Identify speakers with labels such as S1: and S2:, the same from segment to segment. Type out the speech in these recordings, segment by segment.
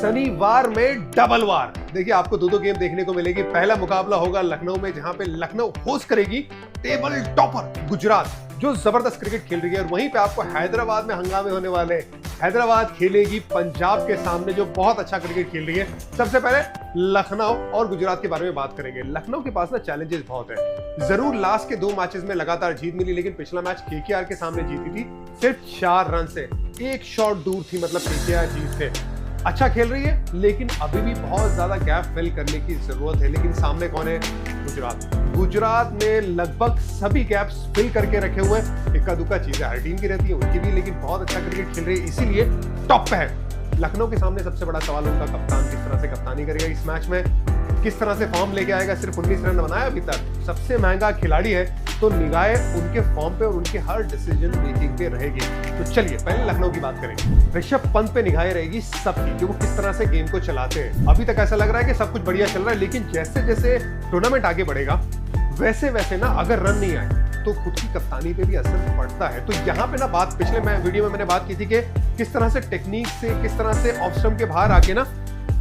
S1: शनिवार में डबल वार। देखिए आपको दो गेम देखने को मिलेगी। पहला मुकाबला होगा लखनऊ में, जहां पे लखनऊ होस्ट करेगी टेबल टॉपर गुजरात, जो जबरदस्त क्रिकेट खेल रही है। और वहीं पे आपको हैदराबाद में हंगामे होने वाले हैं। हैदराबाद खेलेगी पंजाब के सामने, जो बहुत अच्छा क्रिकेट खेल रही है। सबसे पहले लखनऊ और गुजरात के बारे में बात करेंगे। लखनऊ के पास ना चैलेंजेस बहुत है। जरूर लास्ट के 2 मैचेस में लगातार जीत मिली, लेकिन पिछला मैच केकेआर के सामने जीती थी सिर्फ 4 रन से। एक शॉट दूर थी, मतलब केकेआर जीत से। अच्छा खेल रही है, लेकिन अभी भी बहुत ज्यादा गैप फिल करने की जरूरत है। लेकिन सामने कौन है? गुजरात ने लगभग सभी गैप्स फिल करके रखे हुए हैं। इक्का दुक्का चीजें हर टीम की रहती है, उनकी भी, लेकिन बहुत अच्छा क्रिकेट खेल रही है, इसीलिए टॉप पे है। लखनऊ के सामने सबसे बड़ा सवाल उनका कप्तान किस तरह से कप्तानी करेगा इस मैच में, किस तरह से फॉर्म लेके आएगा। सिर्फ 19 रन बनाया अभी तक, सबसे महंगा खिलाड़ी है, तो निगाहें उनके फॉर्म पे और उनके हर डिसीजन मेकिंग पे रहेगी। तो चलिए पहले लखनऊ की बात करें। ऋषभ पंत पे निगाहें रहेगी सबकी, कि वो किस तरह से गेम को चलाते हैं। अभी तक ऐसा लग रहा है कि सब कुछ बढ़िया चल रहा है, लेकिन जैसे जैसे टूर्नामेंट आगे बढ़ेगा वैसे वैसे ना अगर रन नहीं आए तो खुद की कप्तानी पे भी असर पड़ता है। तो यहाँ पे ना बात पिछले वीडियो में मैंने बात की थी कि किस तरह से टेक्निक से, किस तरह से ऑफ स्टंप के बाहर आके ना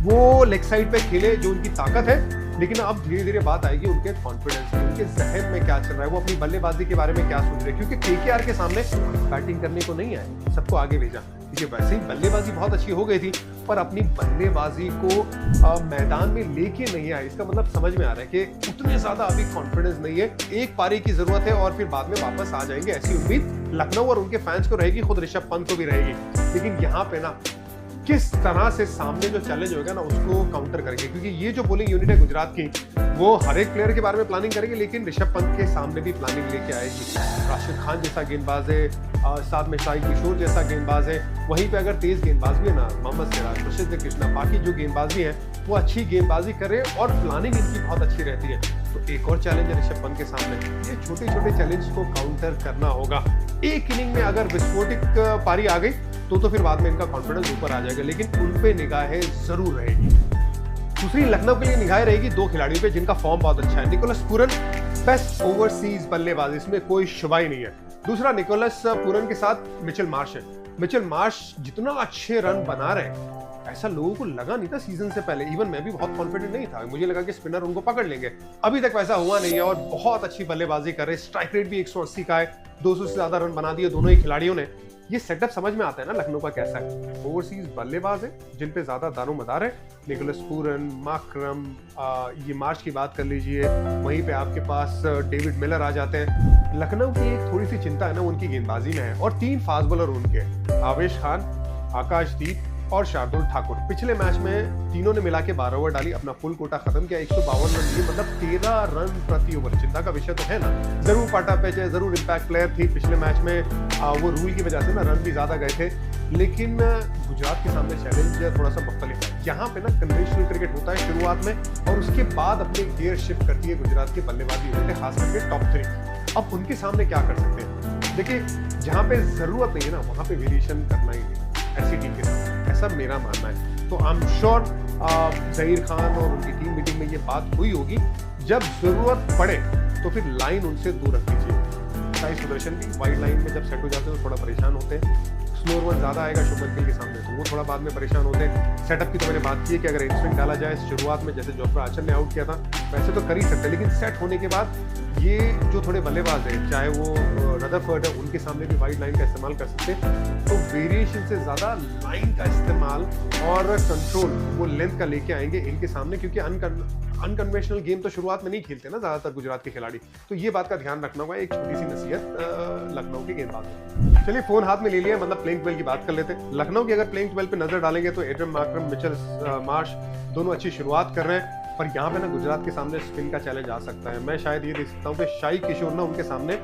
S1: वो लेग साइड पे खेले, जो उनकी ताकत है। लेकिन अब धीरे धीरे बात आएगी उनके कॉन्फिडेंस की, उनके जहन में क्या चल रहा है, वो अपनी बल्लेबाजी के बारे में क्या सोच रहे हैं। क्योंकि केकेआर के सामने बैटिंग करने को नहीं आए, सबको आगे भेजा। क्योंकि वैसे ही बल्लेबाजी बहुत अच्छी हो गई थी, पर अपनी बल्लेबाजी को मैदान में लेके नहीं आए। इसका मतलब समझ में आ रहा है कि उतने ज्यादा अभी कॉन्फिडेंस नहीं है। एक पारी की जरूरत है और फिर बाद में वापस आ जाएंगे, ऐसी उम्मीद लखनऊ और उनके फैंस को रहेगी, खुद ऋषभ पंत को भी रहेगी। लेकिन यहाँ पे ना किस तरह से सामने जो चैलेंज होगा ना उसको काउंटर करेंगे, क्योंकि ये जो बॉलिंग यूनिट है गुजरात की, वो हर एक प्लेयर के बारे में प्लानिंग करेंगे, लेकिन ऋषभ पंत के सामने भी प्लानिंग लेके आएगी। राशिद खान जैसा गेंदबाज है, साथ में शाही किशोर जैसा गेंदबाज है। वहीं पे अगर तेज गेंदबाज भी है ना, मोहम्मद सिराज, प्रसिद्ध कृष्णा, बाकी जो गेंदबाज भी हैं वो अच्छी गेंदबाजी करें और प्लानिंग इनकी बहुत अच्छी रहती है। तो एक और चैलेंज है ऋषभ पंत के सामने, ये छोटे छोटे चैलेंज को काउंटर करना होगा। एक इनिंग में अगर विस्फोटिक पारी आ गई तो फिर बाद में इनका कॉन्फिडेंस ऊपर आ जाएगा, लेकिन उन पे निगाहें जरूर रहेगी। दूसरी लखनऊ के लिए निगाहें रहेगी 2 खिलाड़ियों पे जिनका फॉर्म बहुत अच्छा है। निकोलस पूरन बेस्ट ओवरसीज बल्लेबाज, इसमें कोई शुबा ही नहीं है। दूसरा निकोलस पूरन के साथ मिचेल मार्श है। मिचेल मार्श जितना अच्छे रन बना रहे हैं, ऐसा लोगों को लगा नहीं था सीजन से पहले। इवन मैं भी बहुत कॉन्फिडेंट नहीं था, मुझे लगा कि स्पिनर उनको पकड़ लेंगे। अभी तक वैसा हुआ नहीं है और बहुत अच्छी बल्लेबाजी कर रहे। स्ट्राइक रेट भी 180 का है, 200 से ज्यादा रन बना दिए दोनों ही खिलाड़ियों ने। ये सेटअप समझ में आता है ना लखनऊ का कैसा है। ओवरसीज बल्लेबाज है जिन पे ज्यादा दारोमदार है। निकोलस पूरन, माकरम, ये मार्च की बात कर लीजिए, वहीं पे आपके पास डेविड मिलर आ जाते हैं। लखनऊ की एक थोड़ी सी चिंता है ना उनकी गेंदबाजी में है, और 3 फास्ट बॉलर उनके, आवेश खान, आकाशदीप और शार्दुल ठाकुर। पिछले मैच में तीनों ने मिला के 12 ओवर डाली, अपना फुल कोटा खत्म किया, 152 रन दिए, मतलब 13 रन प्रति ओवर। चिंता का विषय तो है ना। जरूर पाटा पेच है, जरूर इम्पैक्ट प्लेयर थी पिछले मैच में, वो रूल की वजह से ना रन भी ज्यादा गए थे। लेकिन गुजरात के सामने चैलेंज थोड़ा सा मुख्तलिफ है। यहाँ पे ना कन्वेंशनल क्रिकेट होता है शुरुआत में, और उसके बाद अपने गियर शिफ्ट करती है गुजरात की बल्लेबाजी यूनिट, खास करके टॉप 3। अब उनके सामने क्या कर सकते हैं? देखिए, जहाँ पे जरूरत नहीं है ना वहाँ पे वेरिएशन करना ही नहीं ऐसी टीम के साथ, ऐसा मेरा मानना है। तो I am sure Zaheer Khan और उनकी टीम मीटिंग में ये बात हुई होगी। जब जरूरत पड़े तो फिर लाइन उनसे दूर रखनी चाहिए। साई सुदर्शन भी वाइड लाइन में जब सेट हो जाते हैं तो थोड़ा परेशान होते हैं। स्लोअर वन ज्यादा आएगा शुभमन गिल के सामने तो वो थोड़ा बाद में परेशान होते हैं। सेटअप की तो मैंने बात की है कि अगर इन स्विंग डाला जाए शुरुआत में, जैसे जोफ्रा आर्चर ने आउट किया था, वैसे तो कर ही सकते हैं, लेकिन सेट होने के बाद ये जो थोड़े बल्लेबाज हैं, चाहे वो रदरफोर्ड है, उनके सामने भी वाइड लाइन का इस्तेमाल कर सकते हैं। तो वेरिएशन से ज्यादा लाइन का इस्तेमाल और कंट्रोल वो लेंथ का लेके आएंगे इनके सामने, क्योंकि अनकन्वेंशनल गेम तो शुरुआत में नहीं खेलते ना ज्यादातर गुजरात के खिलाड़ी। तो ये बात का ध्यान रखना होगा। एक छोटी सी नसीहत लखनऊ के गेंदबाजों। चलिए फोन हाथ में ले लिया, मतलब प्लेइंग 12 की बात कर लेते हैं। लखनऊ की अगर प्लेइंग 12 पे नजर डालेंगे तो एडम माकरम, मिचेल मार्श दोनों अच्छी शुरुआत कर रहे हैं, पर यहाँ पे ना गुजरात के सामने स्पिन का चैलेंज आ सकता है। मैं शायद ये देख सकता हूँ कि शाही किशोर ना उनके सामने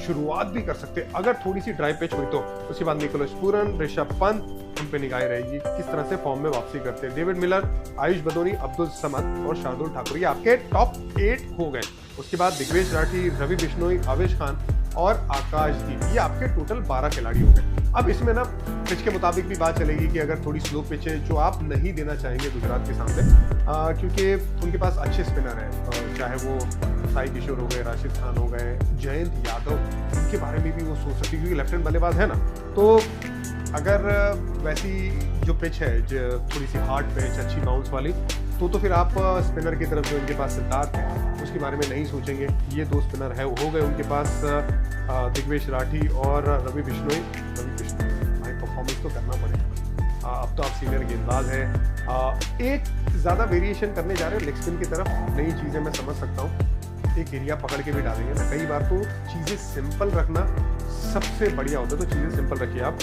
S1: शुरुआत भी कर सकते हैं अगर थोड़ी सी ड्राई पिच हुई तो। उसके बाद निकोलस पूरन, ऋषभ पंत, उन पे निगाहें रहेगी किस तरह से फॉर्म में वापसी करते हैं। डेविड मिलर, आयुष बदोनी, अब्दुल समद और शार्दुल ठाकुर, ये आपके टॉप 8 हो गए। उसके बाद दिग्वेश राठी, रवि बिश्नोई, आवेश खान और आकाशदीप, ये आपके टोटल 12 खिलाड़ी हो गए। अब इसमें ना पिच के मुताबिक भी बात चलेगी कि अगर थोड़ी स्लो पिच है जो आप नहीं देना चाहेंगे गुजरात के सामने, क्योंकि उनके पास अच्छे स्पिनर हैं, चाहे वो साई किशोर हो गए, राशिद खान हो गए, जयंत यादव, उनके बारे में भी वो सोच सकती है क्योंकि लेफ्ट हैंड बल्लेबाज है ना। तो अगर वैसी जो पिच है, जो थोड़ी सी हार्ड पिच, अच्छी बाउंस वाली, तो फिर आप स्पिनर की तरफ जो इनके पास सिद्धार्थ है उसके बारे में नहीं सोचेंगे। ये दो स्पिनर है हो गए उनके पास, दिग्वेश राठी और रवि बिश्नोई। भाई परफॉर्मेंस तो करना पड़ेगा, अब तो आप सीनियर गेंदबाज हैं। एक ज़्यादा वेरिएशन करने जा रहे हो लेग स्पिन की तरफ, नई चीज़ें मैं समझ सकता हूँ, एक एरिया पकड़ के भी डालेंगे ना। कई बार तो चीज़ें सिंपल रखना सबसे बढ़िया होता है, तो चीज़ें सिंपल रखिए आप।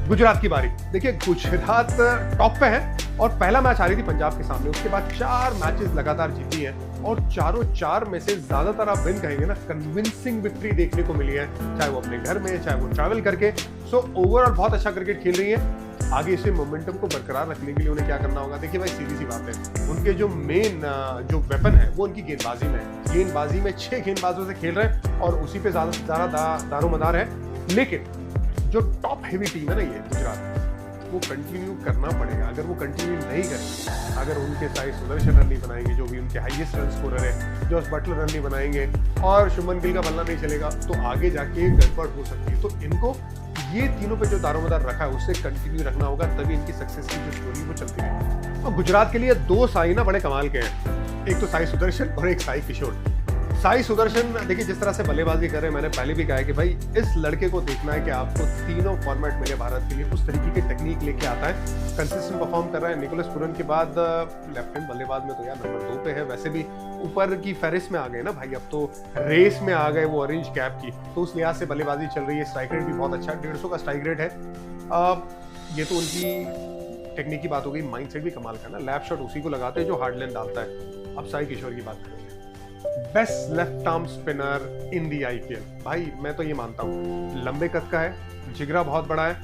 S1: गुजरात की बारी, देखिए गुजरात टॉप पे है और पहला मैच हारी थी पंजाब के सामने, उसके बाद 4 मैचेस लगातार जीती हैं और चारों 4 में से ज्यादातर आप विन कहेंगे ना, कन्विंसिंग विक्ट्री देखने को मिली है, चाहे वो अपने घर में, चाहे वो ट्रैवल करके। सो ओवरऑल बहुत अच्छा क्रिकेट खेल रही है। आगे इसे मोमेंटम को बरकरार रखने के लिए उन्हें क्या करना होगा? देखिए भाई सीधी सी बात है, उनके जो मेन जो वेपन है वो उनकी गेंदबाजी में है। गेंदबाजी में 6 गेंदबाजों से खेल रहे हैं और उसी पे ज्यादा दारोमदार है। लेकिन जो टॉप हेवी टीम है ना ये गुजरात, वो कंटिन्यू करना पड़ेगा। अगर वो कंटिन्यू नहीं करेंगे, अगर उनके साइड सुदर्शन रन नहीं बनाएंगे, जो भी उनके हाईएस्ट रन स्कोरर है, जॉस बटलर रन नहीं बनाएंगे और शुभमन गिल का बल्ला नहीं चलेगा, तो आगे जाके गड़बड़ हो सकती है। तो इनको ये तीनों पे जो दारोमदार रखा है उससे कंटिन्यू रखना होगा, तभी इनकी सक्सेस की जो स्टोरी वो चलती रहेगी। तो गुजरात के लिए 2 साई ना बड़े कमाल के हैं, एक तो साई सुदर्शन और एक साई किशोर। साई सुदर्शन देखिए जिस तरह से बल्लेबाजी कर रहे हैं, मैंने पहले भी कहा है कि भाई इस लड़के को देखना है कि आपको तीनों फॉर्मेट मिले भारत के लिए, उस तरीके की टेक्निक लेके आता है, कंसिस्टेंट परफॉर्म कर रहा है। निकोलस पुरन के बाद लेफ्ट हैंड बल्लेबाज में तो यार नंबर 2 पे है। वैसे भी ऊपर की फेरिस में आ गए ना भाई, अब तो रेस में आ गए वो ऑरेंज कैप की, तो उस लिहाज से बल्लेबाजी चल रही है। स्ट्राइक रेट भी बहुत अच्छा, 150 का स्ट्राइक रेट है। ये तो उनकी टेक्निक की बात हो गई, माइंडसेट भी कमाल का ना, लैप शॉट उसी को लगाते हैं जो हार्ड लाइन डालता है। अब साई किशोर की बात करेंगे, बेस्ट लेफ्ट आर्म स्पिनर इन दी आईपीएल। भाई मैं तो ये मानता हूँ, लंबे कद का है, जिगरा बहुत बड़ा है,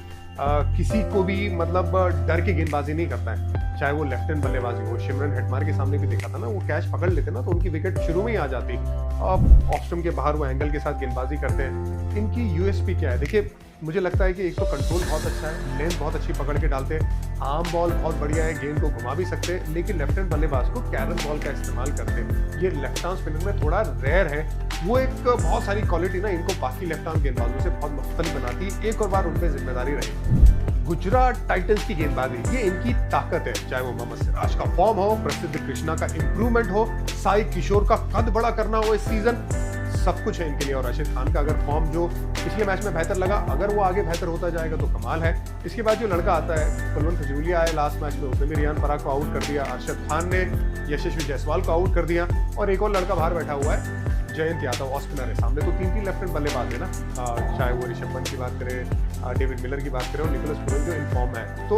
S1: किसी को भी मतलब डर के गेंदबाजी नहीं करता है, चाहे वो लेफ्ट हैंड बल्लेबाजी हो। शिमरन हेटमार के सामने भी देखा था ना, वो कैच पकड़ लेते ना तो उनकी विकेट शुरू में ही आ जाती। ऑफ स्टंप के बाहर वो एंगल के साथ गेंदबाजी करते हैं। इनकी यूएसपी क्या है? देखिए मुझे लगता है कि एक तो कंट्रोल बहुत अच्छा है, लेंथ बहुत अच्छी पकड़ के डालते हैं, आर्म बॉल बहुत बढ़िया है, गेंद को घुमा भी सकते हैं, लेकिन लेफ्ट हैंड बल्लेबाज को कैरम बॉल का इस्तेमाल करते हैं। ये लेफ्ट आर्म स्पिनर में थोड़ा रेयर है। वो एक बहुत सारी क्वालिटी ना इनको बाकी लेफ्ट आर्म गेंदबाजों से बहुत मुख्तलिफ बनाती है। एक और बार उन पर जिम्मेदारी रहेगी। गुजरात टाइटंस की गेंदबाजी ये इनकी ताकत है, चाहे वो मोहम्मद सिराज का फॉर्म हो, प्रसिद्ध कृष्णा का इंप्रूवमेंट हो, साई किशोर का कद बड़ा करना हो इस सीजन, सब कुछ है इनके लिए। और राशिद खान का अगर फॉर्म जो पिछले मैच में बेहतर लगा, अगर वो आगे बेहतर होता जाएगा तो कमाल है। इसके बाद जो लड़का आता है कुलवंत खजूलिया आया लास्ट मैच में, उसने भी रियान पराग को आउट कर दिया, अरशद खान ने यशस्वी जायसवाल को आउट कर दिया, और एक और लड़का बाहर बैठा हुआ है जयंत यादव, ऑफ स्पिनर है सामने। तो 3 लेफ्ट हैंड बल्लेबाज है ना, चाहे वो ऋषभ पंत की बात करें, डेविड मिलर की बात करें और निकोलस पुरन जो इन फॉर्म है, तो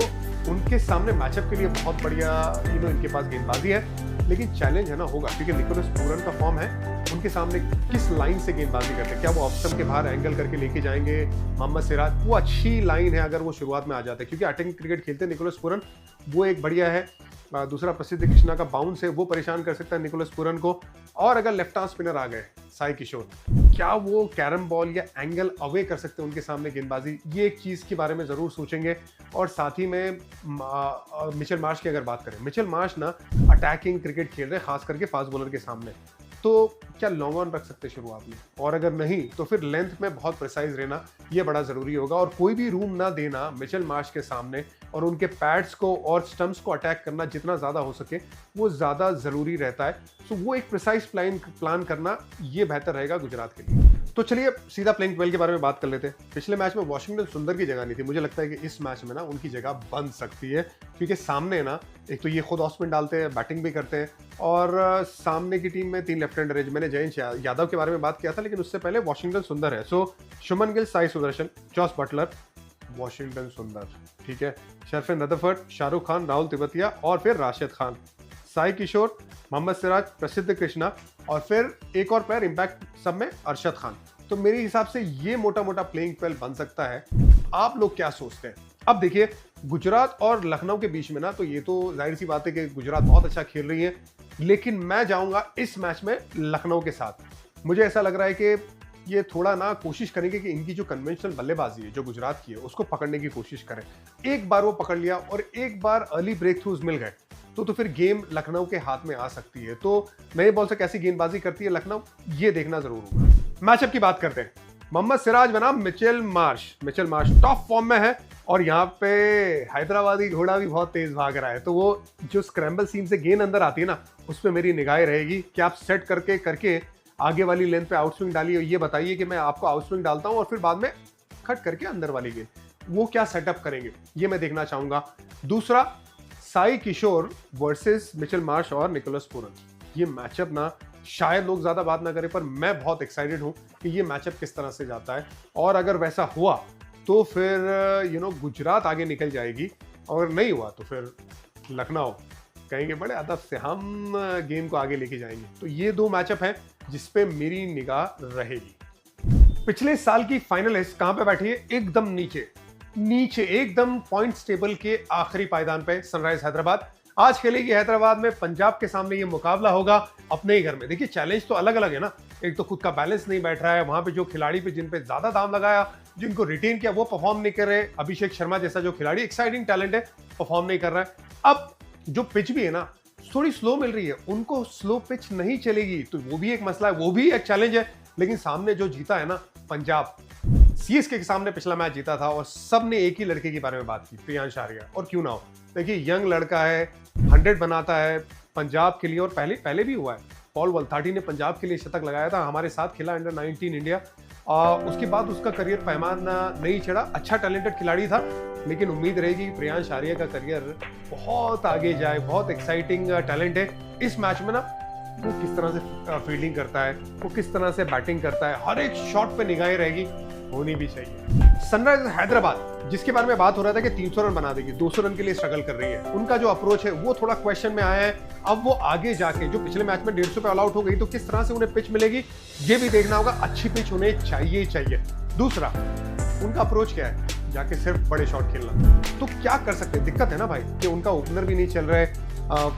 S1: उनके सामने मैचअप के लिए बहुत बढ़िया इनके पास गेंदबाजी है। लेकिन चैलेंज है ना होगा, क्योंकि निकोलस पुरन का फॉर्म है, उनके सामने किस लाइन से गेंदबाजी करते हैं, क्या वो ऑफ स्टंप के बाहर एंगल करके लेके जाएंगे मोहम्मद सिराज? वो अच्छी लाइन है अगर वो शुरुआत में आ जाते हैं, क्योंकि अटैकिंग क्रिकेट खेलते हैं निकोलस पुरन, वो एक बढ़िया है। दूसरा प्रसिद्ध कृष्णा का बाउंस है, वो परेशान कर सकता है निकोलस पुरन को। और अगर लेफ्ट आर्म स्पिनर आ गए साई किशोर, क्या वो कैरम बॉल या एंगल अवे कर सकते हैं उनके सामने गेंदबाजी? ये एक चीज़ के बारे में ज़रूर सोचेंगे। और साथ ही में मिचेल मार्श की अगर बात करें, मिचेल मार्श ना अटैकिंग क्रिकेट खेल रहे हैं, खास करके फास्ट बॉलर के सामने, तो क्या लॉन्ग ऑन रख सकते शुरुआत में? और अगर नहीं तो फिर लेंथ में बहुत प्रिसाइज रहना ये बड़ा जरूरी होगा, और कोई भी रूम ना देना मिचेल मार्श के सामने, और उनके पैड्स को और स्टंप्स को अटैक करना जितना ज़्यादा हो सके वो ज़्यादा ज़रूरी रहता है। तो वो एक प्रिसाइज प्लान करना ये बेहतर रहेगा गुजरात के लिए। तो चलिए सीधा प्लेइंग 12 के बारे में बात कर लेते हैं। पिछले मैच में वाशिंगटन सुंदर की जगह नहीं थी, मुझे लगता है कि इस मैच में ना उनकी जगह बन सकती है, क्योंकि सामने ना एक तो ये खुद ऑफ स्पिन डालते हैं, बैटिंग भी करते हैं, और सामने की टीम में 3 लेफ्ट हैंडर है। मैंने जयंत यादव के बारे में बात किया था, लेकिन उससे पहले वाशिंगटन सुंदर है। So Shubman Gill, Sai Sudharsan, Jos Buttler, Washington Sundar, ठीक है, शरफिन रदरफर्ड, शाहरुख खान, राहुल तिवतिया और फिर राशिद खान, साई किशोर, मोहम्मद सिराज, प्रसिद्ध कृष्णा, और फिर एक और प्लेयर इंपैक्ट सब में अरशद खान। तो मेरे हिसाब से ये मोटा मोटा प्लेइंग 12 बन सकता है। आप लोग क्या सोचते हैं? अब देखिए गुजरात और लखनऊ के बीच में ना, तो ये तो जाहिर सी बात है कि गुजरात बहुत अच्छा खेल रही है, लेकिन मैं जाऊंगा इस मैच में लखनऊ के साथ। मुझे ऐसा लग रहा है कि ये थोड़ा ना कोशिश करेंगे कि इनकी जो कन्वेंशनल बल्लेबाजी है जो गुजरात की है उसको पकड़ने की कोशिश करें। एक बार वो पकड़ लिया और एक बार अर्ली ब्रेक थ्रूज मिल गए तो फिर गेम लखनऊ के हाथ में आ सकती है। तो नए बॉल से कैसी गेंदबाजी करती है लखनऊ, ये देखना जरूर होगा। मैचअप की बात करते हैं। मोहम्मद सिराज बनाम Mitchell Marsh. Mitchell Marsh top form में है, और यहाँ पे हैदराबादी घोड़ा भी बहुत तेज भाग रहा है, तो वो जो स्क्रैम्बल सीम से गेंद अंदर आती है ना, उस पर मेरी निगाहें रहेगी कि आप सेट करके करके आगे वाली लेंथ पे आउटस्विंग डालिए, ये बताइए कि मैं आपको आउटस्विंग डालता हूँ और फिर बाद में कट करके अंदर वाली गेंद, वो क्या सेटअप करेंगे ये मैं देखना चाहूंगा। दूसरा, साई किशोर वर्सेस मिचेल मार्श और निकोलस पूरन, ये मैचअप ना शायद लोग ज्यादा बात ना करें, पर मैं बहुत एक्साइटेड हूं कि ये मैचअप किस तरह से जाता है। और अगर वैसा हुआ तो फिर गुजरात आगे निकल जाएगी, और नहीं हुआ तो फिर लखनऊ कहेंगे बड़े अदब से हम गेम को आगे लेके जाएंगे। तो ये दो मैचअप हैं जिसपे मेरी निगाह रहेगी। पिछले साल की फाइनलिस्ट कहां पे बैठी है? एकदम नीचे नीचे, एकदम पॉइंट्स टेबल के आखिरी पायदान पे सनराइज हैदराबाद। आज खेलेगी हैदराबाद में, पंजाब के सामने ये मुकाबला होगा अपने ही घर में। देखिए चैलेंज तो अलग अलग है ना, एक तो खुद का बैलेंस नहीं बैठ रहा है, वहां पे जो खिलाड़ी पे जिन पे ज्यादा दाम लगाया, जिनको रिटेन किया वो परफॉर्म नहीं कर रहे। अभिषेक शर्मा जैसा जो खिलाड़ी एक्साइटिंग टैलेंट है, परफॉर्म नहीं कर रहा है। अब जो पिच भी है ना थोड़ी स्लो मिल रही है, उनको स्लो पिच नहीं चलेगी, तो वो भी एक मसला है, वो भी एक चैलेंज है। लेकिन सामने जो जीता है ना पंजाब, सीएसके के सामने पिछला मैच जीता था, और सबने एक ही लड़के के बारे में बात की, प्रियांश आर्या। और क्यों ना हो, देखिए यंग लड़का है, 100 बनाता है पंजाब के लिए, और पहले भी हुआ है। पॉल वल्थाटी ने पंजाब के लिए शतक लगाया था, हमारे साथ खेला अंडर 19 इंडिया। उसके बाद उसका करियर पैमान नहीं चढ़ा, अच्छा टैलेंटेड खिलाड़ी था, लेकिन उम्मीद रहेगी कि प्रियांश आर्या का करियर बहुत आगे जाए। बहुत एक्साइटिंग टैलेंट है। इस मैच में ना वो किस तरह से फील्डिंग करता है, वो किस तरह से बैटिंग करता है, हर एक शॉट पे निगाहें रहेगी, होनी भी चाहिए। सनराइज हैदराबाद जिसके बारे में बात हो रहा था कि 300 रन बना देगी, 200 रन के लिए स्ट्रगल कर रही है, उनका जो अप्रोच है वो थोड़ा क्वेश्चन में आया है। अब वो आगे जाके जो पिछले मैच में 150 पे ऑल आउट हो गई, तो किस तरह से उन्हें पिच मिलेगी ये भी देखना होगा। अच्छी पिच उन्हें चाहिए। दूसरा, उनका अप्रोच क्या है, जाके सिर्फ बड़े शॉट खेलना, तो क्या कर सकते हैं? दिक्कत है ना भाई कि उनका ओपनर भी नहीं चल रहा है,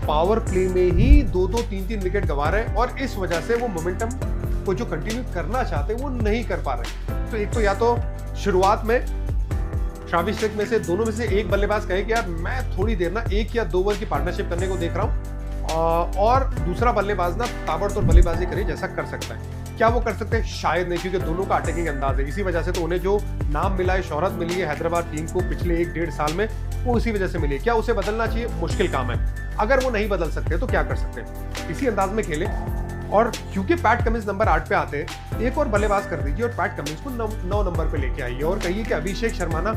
S1: पावर प्ले में ही 2-2 3-3 विकेट गंवा रहे हैं, और इस वजह से वो मोमेंटम को जो कंटिन्यू करना चाहते हैं वो नहीं कर पा रहे। तो एक तो या तो शुरुआत में ट्रेविस हेड में से दोनों में से एक बल्लेबाज कहे कि यार मैं थोड़ी देर ना 1 या 2 ओवर की पार्टनरशिप करने को देख रहा हूं, और दूसरा बल्लेबाज ना ताबड़तोड़ बल्लेबाजी करे, जैसा कर सकता है। क्या वो कर सकते हैं? शायद नहीं, क्योंकि दोनों का अटैकिंग अंदाज है। इसी वजह से तो उन्हें जो नाम मिला है, शोहरत मिली है हैदराबाद टीम को पिछले 1-1.5 साल में, वो उसी वजह से मिली है। क्या उसे बदलना चाहिए? मुश्किल काम है। अगर वो नहीं बदल सकते तो क्या कर सकते हैं? इसी अंदाज में खेले, और क्योंकि पैट कमिंस नंबर 8 पे आते हैं, एक और बल्लेबाज कर दीजिए और पैट कमिंस को 9 नंबर पे लेके आइए, और कहिए कि अभिषेक शर्मा ना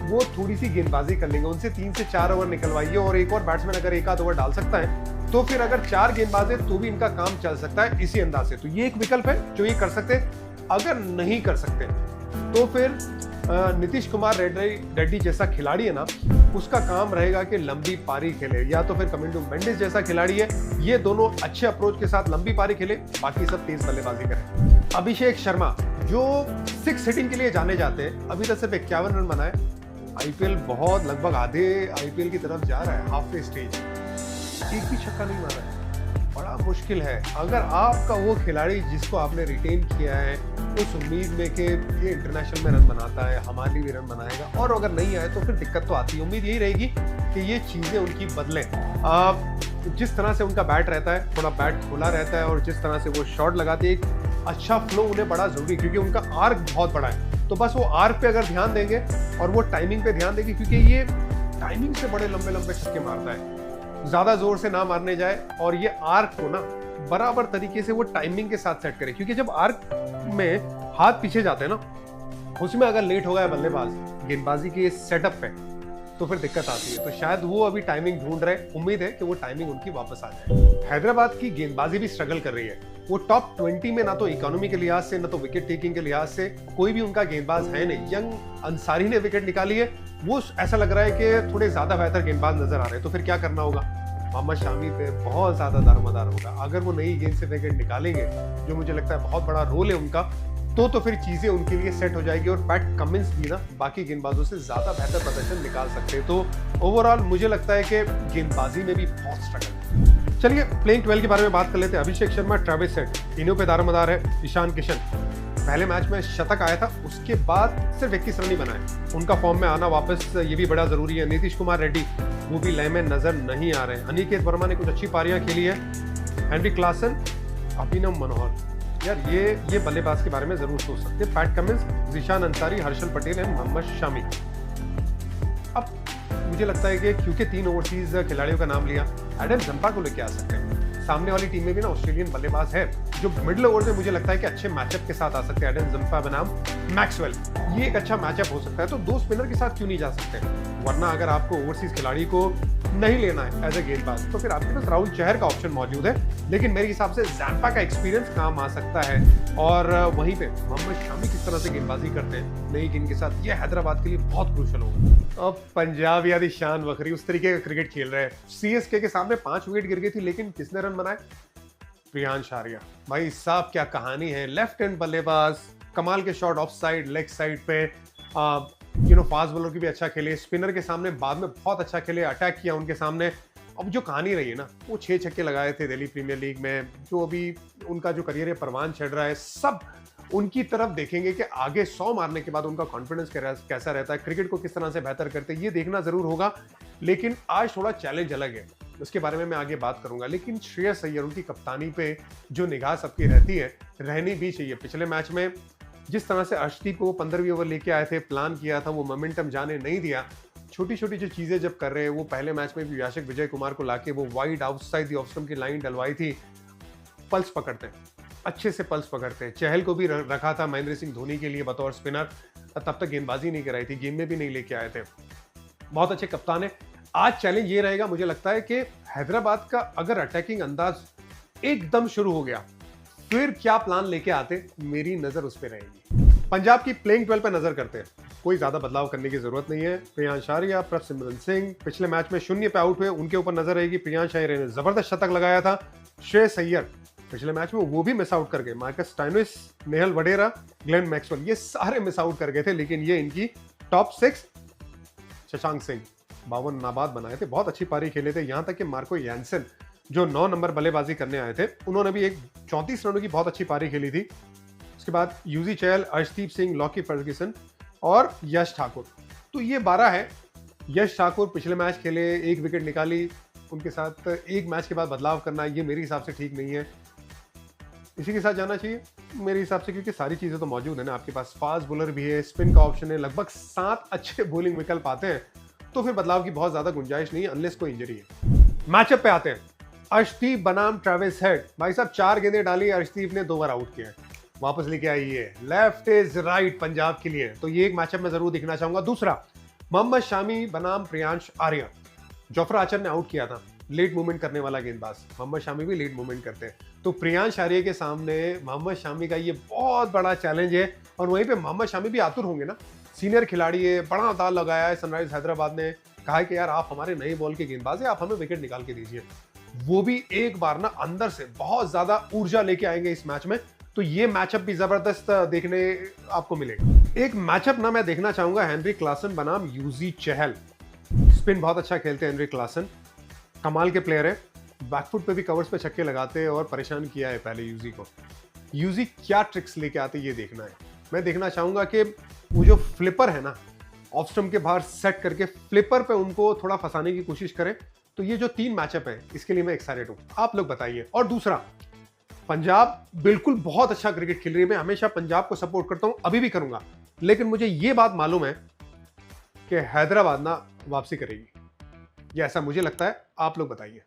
S1: वो थोड़ी सी गेंदबाजी कर लेंगे, उनसे 3 से 4 ओवर निकलवाइए, और एक और बैट्समैन अगर 1 आध ओवर डाल सकता है तो फिर अगर 4 गेंदबाज है तो भी इनका काम चल सकता है इसी अंदाज से। तो ये एक विकल्प है जो ये कर सकते हैं। अगर नहीं कर सकते तो फिर नीतीश कुमार रेड्डी जैसा खिलाड़ी है ना, उसका काम रहेगा कि लंबी पारी खेले, या तो फिर कमिंडो मेंडिस जैसा खिलाड़ी है, ये दोनों अच्छे अप्रोच के साथ लंबी पारी खेले, बाकी सब तेज बल्लेबाजी करें। अभिषेक शर्मा जो 6 हिटिंग के लिए जाने जाते हैं, अभी तक सिर्फ 51 रन बनाए। आईपीएल बहुत लगभग आधे आईपीएल की तरफ जा रहा है, हाफ स्टेज, एक भी छक्का नहीं मारा है, बड़ा मुश्किल है। अगर आपका वो खिलाड़ी जिसको आपने रिटेन किया है उस उम्मीद में कि ये इंटरनेशनल में रन बनाता है, हमारे लिए भी रन बनाएगा, और अगर नहीं आए तो फिर दिक्कत तो आती है। उम्मीद यही रहेगी कि ये चीजें उनकी बदलें। जिस तरह से उनका बैट रहता है, थोड़ा बैट खुला रहता है, और जिस तरह से वो शॉट लगाते हैं, एक अच्छा फ्लो उन्हें बड़ा जरूरी, क्योंकि उनका आर्क बहुत बड़ा है। तो बस वो आर्क पे अगर ध्यान देंगे और वो टाइमिंग पे ध्यान देंगे, क्योंकि ये टाइमिंग से बड़े लंबे लंबे छक्के मारता है, ज्यादा जोर से ना मारने जाए, और ये आर्क को ना बराबर तरीके से वो टाइमिंग के साथ सेट करे, क्योंकि जब आर्क में हाथ पीछे जाते हैं ना, उसमें अगर लेट हो गया बल्लेबाज गेंदबाजी के सेटअप पे तो फिर दिक्कत आती है। तो शायद वो अभी टाइमिंग ढूंढ रहे, उम्मीद है कि वो टाइमिंग उनकी वापस आ जाए। हैदराबाद की गेंदबाजी भी स्ट्रगल कर रही है, वो टॉप 20 में ना तो इकोनॉमी के लिहाज से, ना तो विकेट टेकिंग के लिहाज से कोई भी उनका गेंदबाज है नहीं। यंग अंसारी ने विकेट निकाली है, वो ऐसा लग रहा है कि थोड़े ज्यादा बेहतर गेंदबाज नजर आ रहे हैं। तो फिर क्या करना होगा? मोहम्मद शामी पे बहुत ज्यादा दारोमदार होगा। अगर वो नई गेंद से विकेट निकालेंगे, जो मुझे लगता है बहुत बड़ा रोल है उनका, तो फिर चीजें उनके लिए सेट हो जाएगी, और पैट कमिंस भी ना बाकी गेंदबाजों से ज्यादा बेहतर प्रदर्शन निकाल सकते हैं। तो ओवरऑल मुझे लगता है कि गेंदबाजी में भी बहुत स्ट्रगल। चलिए प्लेइंग 12 के बारे में बात कर लेते हैं। अभिषेक शर्मा, ट्रेविस हेड, तीनों पे दारोमदार है। ईशान किशन पहले मैच में शतक आया था, उसके बाद सिर्फ 21 रन ही बनाए। उनका फॉर्म में आना वापस ये भी बड़ा जरूरी है। नीतीश कुमार रेड्डी वो भी लय में नजर नहीं आ रहे हैं। अनिकेत वर्मा ने कुछ अच्छी पारियां खेली है। हेनरी क्लासन, अभिनव मनोहर, यार ये बल्लेबाज के बारे में जरूर सोच सकते हैं। Pat Cummins, Zeeshan Ansari, Harshal Patel and Mohammed Shami. मुझे लगता है कि क्योंकि 3 ओवरसीज खिलाड़ियों का नाम लिया, एडम जंपा को लेके आ सकते हैं। सामने वाली टीम में भी ना ऑस्ट्रेलियन बल्लेबाज है जो मिडिल ओवर में मुझे लगता है कि अच्छे मैचअप के साथ आ सकते हैं। एडम जंपा बनाम मैक्सवेल, ये एक अच्छा मैचअप हो सकता है। तो 2 स्पिनर के साथ क्यों नहीं जा सकते? वरना अगर आपको ओवरसीज खिलाड़ी को नहीं लेना है एज ए गेंदबाज तो फिर आपके पास राहुल चहर का ऑप्शन मौजूद है। लेकिन मेरे हिसाब से जंपा का एक्सपीरियंस काम आ सकता है। और वहीं पे मोहम्मद शामी किस तरह से गेंदबाजी करते हैं नई गेंद के साथ, ये हैदराबाद के लिए बहुत क्रूशल होगा। अब पंजाब याद शान बखरी उस तरीके का क्रिकेट खेल रहे हैं। सीएसके के सामने 5 विकेट गिर गई थी, लेकिन किसने रन बनाए? प्रियांश आर्या। भाई साहब क्या कहानी है, लेफ्ट हैंड बल्लेबाज, कमाल के shot of side, leg side पे, फास्ट बॉलर की भी अच्छा खेले, स्पिनर के सामने बाद में बहुत अच्छा खेले, अटैक किया उनके सामने। अब जो कहानी रही है ना, वो 6 छक्के लगाए थे दिल्ली प्रीमियर लीग में। जो अभी उनका जो करियर है परवान चढ़ रहा है, सब उनकी तरफ देखेंगे कि आगे 100 मारने के बाद उनका कॉन्फिडेंस कैसा रहता है, क्रिकेट को किस तरह से बेहतर करते हैं, ये देखना जरूर होगा। लेकिन आज थोड़ा चैलेंज अलग है, उसके बारे में मैं आगे बात करूंगा। लेकिन श्रेयस अय्यर, उनकी कप्तानी पे जो निगाह सबकी रहती है, रहनी भी चाहिए। पिछले मैच में जिस तरह से अर्शदीप को 15वीं ओवर लेके आए थे, प्लान किया था, वो मोमेंटम जाने नहीं दिया। छोटी छोटी जो चीजें जब कर रहे हैं, वो पहले मैच में भी याशिक विजय कुमार को लाके वो wide outside the off stump की लाइन डलवाई थी। पल्स पकड़ते हैं, अच्छे से पल्स पकड़ते हैं। चहल को भी रखा था महेंद्र सिंह धोनी के लिए बतौर स्पिनर, तब तक गेंदबाजी नहीं कराई थी, गेम में भी नहीं लेके आए थे। बहुत अच्छे कप्तान है। आज चैलेंज ये रहेगा, मुझे लगता है कि हैदराबाद का अगर अटैकिंग अंदाज एकदम शुरू हो गया, फिर क्या प्लान लेके आते, मेरी नजर उस पर रहेगी। पंजाब की प्लेइंग 12 पे नजर करते हैं। कोई ज्यादा बदलाव करने की जरूरत नहीं है। प्रियांश आर्या, प्रभसिमरन सिंह पिछले मैच में 0 पे आउट हुए, उनके ऊपर नजर रहेगी। प्रियांश आर्या ने जबरदस्त शतक लगाया था। श्रेयस अय्यर पिछले मैच में वो भी मिस आउट कर गए। मार्कस स्टोइनिस, नेहल वडेरा, ग्लेन मैक्सवेल, ये सारे मिस आउट कर गए थे, लेकिन ये इनकी टॉप 6। शशांक सिंह 52 नाबाद बनाए थे, बहुत अच्छी पारी खेले थे। यहां तक कि मार्को यानसन जो 9 नंबर बल्लेबाजी करने आए थे, उन्होंने भी एक 34 रनों की बहुत अच्छी पारी खेली थी। उसके बाद यूजी चहल, अर्शदीप सिंह, लॉकी फर्ग्यूसन और यश ठाकुर। तो ये 12 है। यश ठाकुर पिछले मैच खेले, 1 विकेट निकाली, उनके साथ एक मैच के बाद बदलाव करना, ये मेरे हिसाब से ठीक नहीं है। इसी के साथ जाना चाहिए मेरे हिसाब से, क्योंकि सारी चीजें तो मौजूद है ना। आपके पास फास्ट बॉलर भी है, स्पिन का ऑप्शन है, लगभग 7 अच्छे बॉलिंग विकल्प आते हैं, तो फिर बदलाव की बहुत ज्यादा गुंजाइश नहीं है, अनलेस कोई इंजरी है। मैचअप पे आते हैं। अर्शदीप बनाम ट्रेविस हेड। भाई साहब 4 गेंदें डाली, अर्शदीप ने 2 बार आउट किया, वापस लेके आई है। लेफ्ट इज राइट पंजाब के लिए, तो ये एक मैचअप में जरूर दिखना चाहूंगा। दूसरा, मोहम्मद शामी बनाम प्रियांश आर्या। जोफ्रा आर्चर ने आउट किया था, लेट मूवमेंट करने वाला गेंदबाज। मोहम्मद शामी भी लेट मूवमेंट करते हैं, तो प्रियांश आर्या के सामने मोहम्मद शामी का ये बहुत बड़ा चैलेंज है। और वहीं पे मोहम्मद शामी भी आतुर होंगे ना, सीनियर खिलाड़ी है, बड़ा दाल लगाया है सनराइज हैदराबाद ने, कहा है कि यार आप हमारे नए बॉल के गेंदबाज है, आप हमें विकेट निकाल के दीजिए। वो भी एक बार ना अंदर से बहुत ज्यादा ऊर्जा लेके आएंगे इस मैच में, तो ये मैचअप भी जबरदस्त देखने आपको मिलेगा। एक मैचअप ना मैं देखना चाहूंगा, हेनरी क्लासन बनाम यूजी चहल। स्पिन बहुत अच्छा खेलते हैं हेनरी क्लासन, कमाल के प्लेयर है, बैकफुट पे भी कवर्स पे छक्के लगाते हैं और परेशान किया है पहले यूजी को। यूजी क्या ट्रिक्स लेके आते ये देखना है। मैं देखना चाहूंगा कि वो जो फ्लिपर है ना, ऑफ स्टंप के बाहर सेट करके फ्लिपर पे उनको थोड़ा फंसाने की कोशिश करें। तो ये जो 3 मैचअप है, इसके लिए मैं एक्साइटेड हूं, आप लोग बताइए। और दूसरा, पंजाब बिल्कुल बहुत अच्छा क्रिकेट खेल रही है, मैं हमेशा पंजाब को सपोर्ट करता हूं, अभी भी करूंगा। लेकिन मुझे ये बात मालूम है कि हैदराबाद ना वापसी करेगी, ये ऐसा मुझे लगता है, आप लोग बताइए।